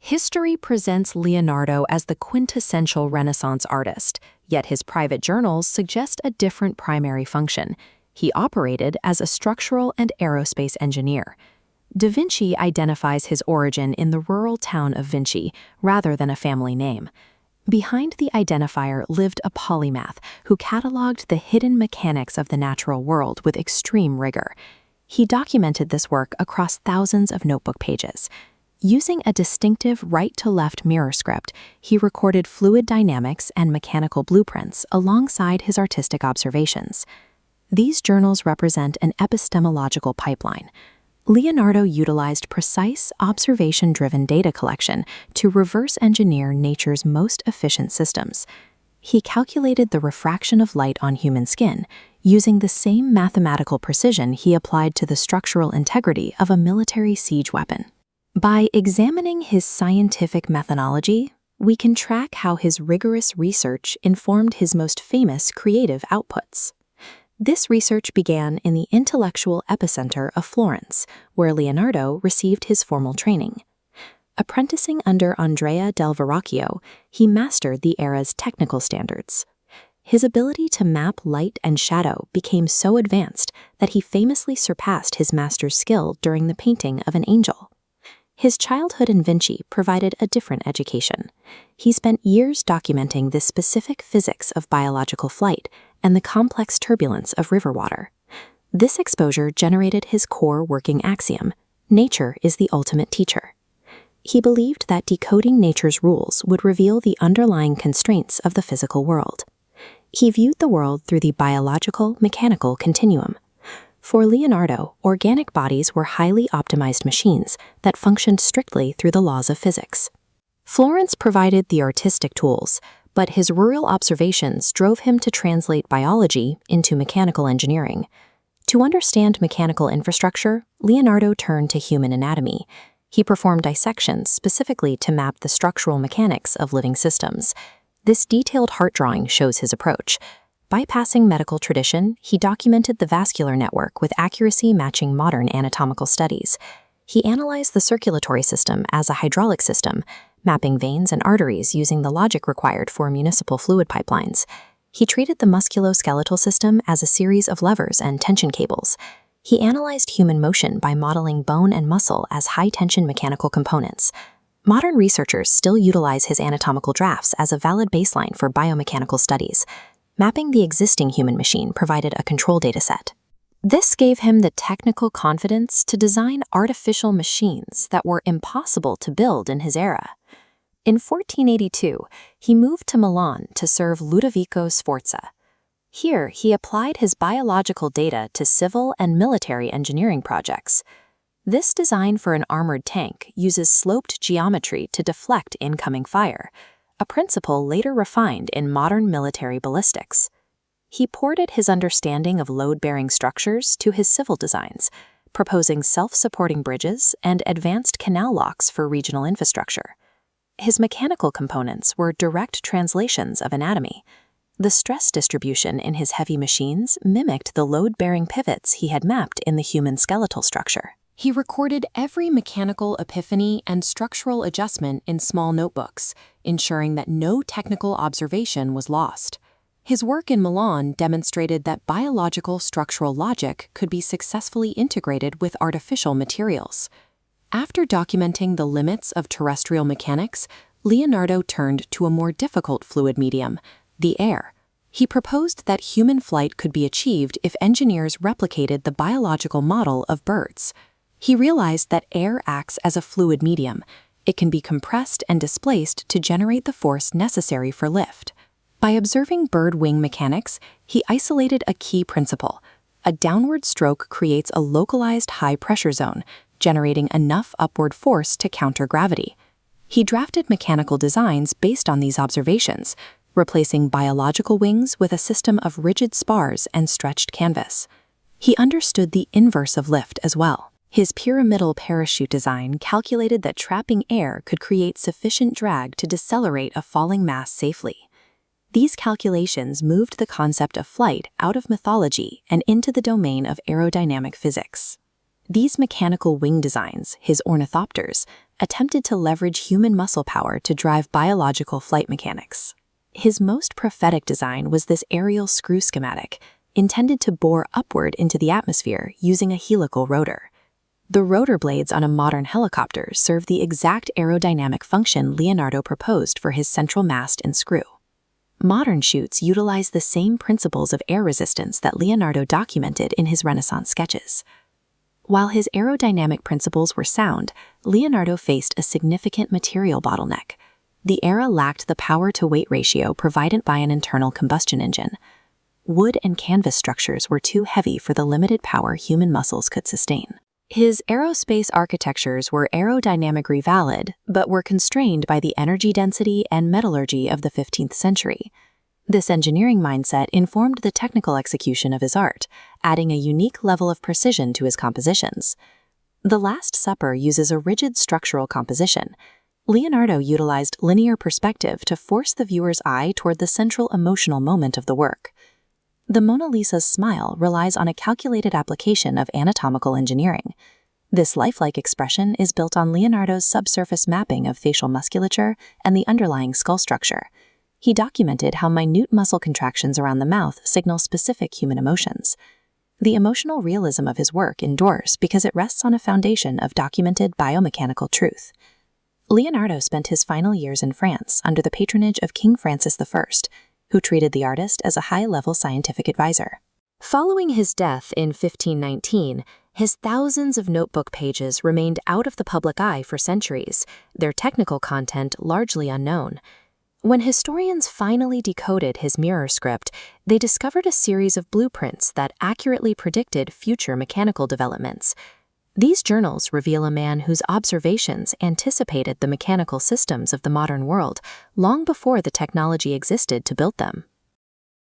History presents Leonardo as the quintessential Renaissance artist, yet his private journals suggest a different primary function. He operated as a structural and aerospace engineer. Da Vinci identifies his origin in the rural town of Vinci, rather than a family name. Behind the identifier lived a polymath who cataloged the hidden mechanics of the natural world with extreme rigor. He documented this work across thousands of notebook pages. Using a distinctive right-to-left mirror script, he recorded fluid dynamics and mechanical blueprints alongside his artistic observations. These journals represent an epistemological pipeline. Leonardo utilized precise, observation-driven data collection to reverse engineer nature's most efficient systems. He calculated the refraction of light on human skin, using the same mathematical precision he applied to the structural integrity of a military siege weapon. By examining his scientific methodology, we can track how his rigorous research informed his most famous creative outputs. This research began in the intellectual epicenter of Florence, where Leonardo received his formal training. Apprenticing under Andrea del Verrocchio, he mastered the era's technical standards. His ability to map light and shadow became so advanced that he famously surpassed his master's skill during the painting of an angel. His childhood in Vinci provided a different education. He spent years documenting the specific physics of biological flight and the complex turbulence of river water. This exposure generated his core working axiom: nature is the ultimate teacher. He believed that decoding nature's rules would reveal the underlying constraints of the physical world. He viewed the world through the biological-mechanical continuum. For Leonardo, organic bodies were highly optimized machines that functioned strictly through the laws of physics. Florence provided the artistic tools, but his rural observations drove him to translate biology into mechanical engineering. To understand mechanical infrastructure, Leonardo turned to human anatomy. He performed dissections specifically to map the structural mechanics of living systems. This detailed heart drawing shows his approach. Bypassing medical tradition, he documented the vascular network with accuracy matching modern anatomical studies. He analyzed the circulatory system as a hydraulic system, mapping veins and arteries using the logic required for municipal fluid pipelines. He treated the musculoskeletal system as a series of levers and tension cables. He analyzed human motion by modeling bone and muscle as high-tension mechanical components. Modern researchers still utilize his anatomical drafts as a valid baseline for biomechanical studies. Mapping the existing human machine provided a control dataset. This gave him the technical confidence to design artificial machines that were impossible to build in his era. In 1482, he moved to Milan to serve Ludovico Sforza. Here, he applied his biological data to civil and military engineering projects. This design for an armored tank uses sloped geometry to deflect incoming fire, a principle later refined in modern military ballistics. He ported his understanding of load-bearing structures to his civil designs, proposing self-supporting bridges and advanced canal locks for regional infrastructure. His mechanical components were direct translations of anatomy. The stress distribution in his heavy machines mimicked the load-bearing pivots he had mapped in the human skeletal structure. He recorded every mechanical epiphany and structural adjustment in small notebooks, ensuring that no technical observation was lost. His work in Milan demonstrated that biological structural logic could be successfully integrated with artificial materials. After documenting the limits of terrestrial mechanics, Leonardo turned to a more difficult fluid medium, the air. He proposed that human flight could be achieved if engineers replicated the biological model of birds. He realized that air acts as a fluid medium. It can be compressed and displaced to generate the force necessary for lift. By observing bird wing mechanics, he isolated a key principle. A downward stroke creates a localized high-pressure zone, generating enough upward force to counter gravity. He drafted mechanical designs based on these observations, replacing biological wings with a system of rigid spars and stretched canvas. He understood the inverse of lift as well. His pyramidal parachute design calculated that trapping air could create sufficient drag to decelerate a falling mass safely. These calculations moved the concept of flight out of mythology and into the domain of aerodynamic physics. These mechanical wing designs, his ornithopters, attempted to leverage human muscle power to drive biological flight mechanics. His most prophetic design was this aerial screw schematic, intended to bore upward into the atmosphere using a helical rotor. The rotor blades on a modern helicopter serve the exact aerodynamic function Leonardo proposed for his central mast and screw. Modern chutes utilize the same principles of air resistance that Leonardo documented in his Renaissance sketches. While his aerodynamic principles were sound, Leonardo faced a significant material bottleneck. The era lacked the power-to-weight ratio provided by an internal combustion engine. Wood and canvas structures were too heavy for the limited power human muscles could sustain. His aerospace architectures were aerodynamically valid, but were constrained by the energy density and metallurgy of the 15th century. This engineering mindset informed the technical execution of his art, adding a unique level of precision to his compositions. The Last Supper uses a rigid structural composition. Leonardo utilized linear perspective to force the viewer's eye toward the central emotional moment of the work. The Mona Lisa's smile relies on a calculated application of anatomical engineering. This lifelike expression is built on Leonardo's subsurface mapping of facial musculature and the underlying skull structure. He documented how minute muscle contractions around the mouth signal specific human emotions. The emotional realism of his work endures because it rests on a foundation of documented biomechanical truth. Leonardo spent his final years in France under the patronage of King Francis I, who treated the artist as a high-level scientific advisor. Following his death in 1519, his thousands of notebook pages remained out of the public eye for centuries, their technical content largely unknown. When historians finally decoded his mirror script, they discovered a series of blueprints that accurately predicted future mechanical developments. These journals reveal a man whose observations anticipated the mechanical systems of the modern world long before the technology existed to build them.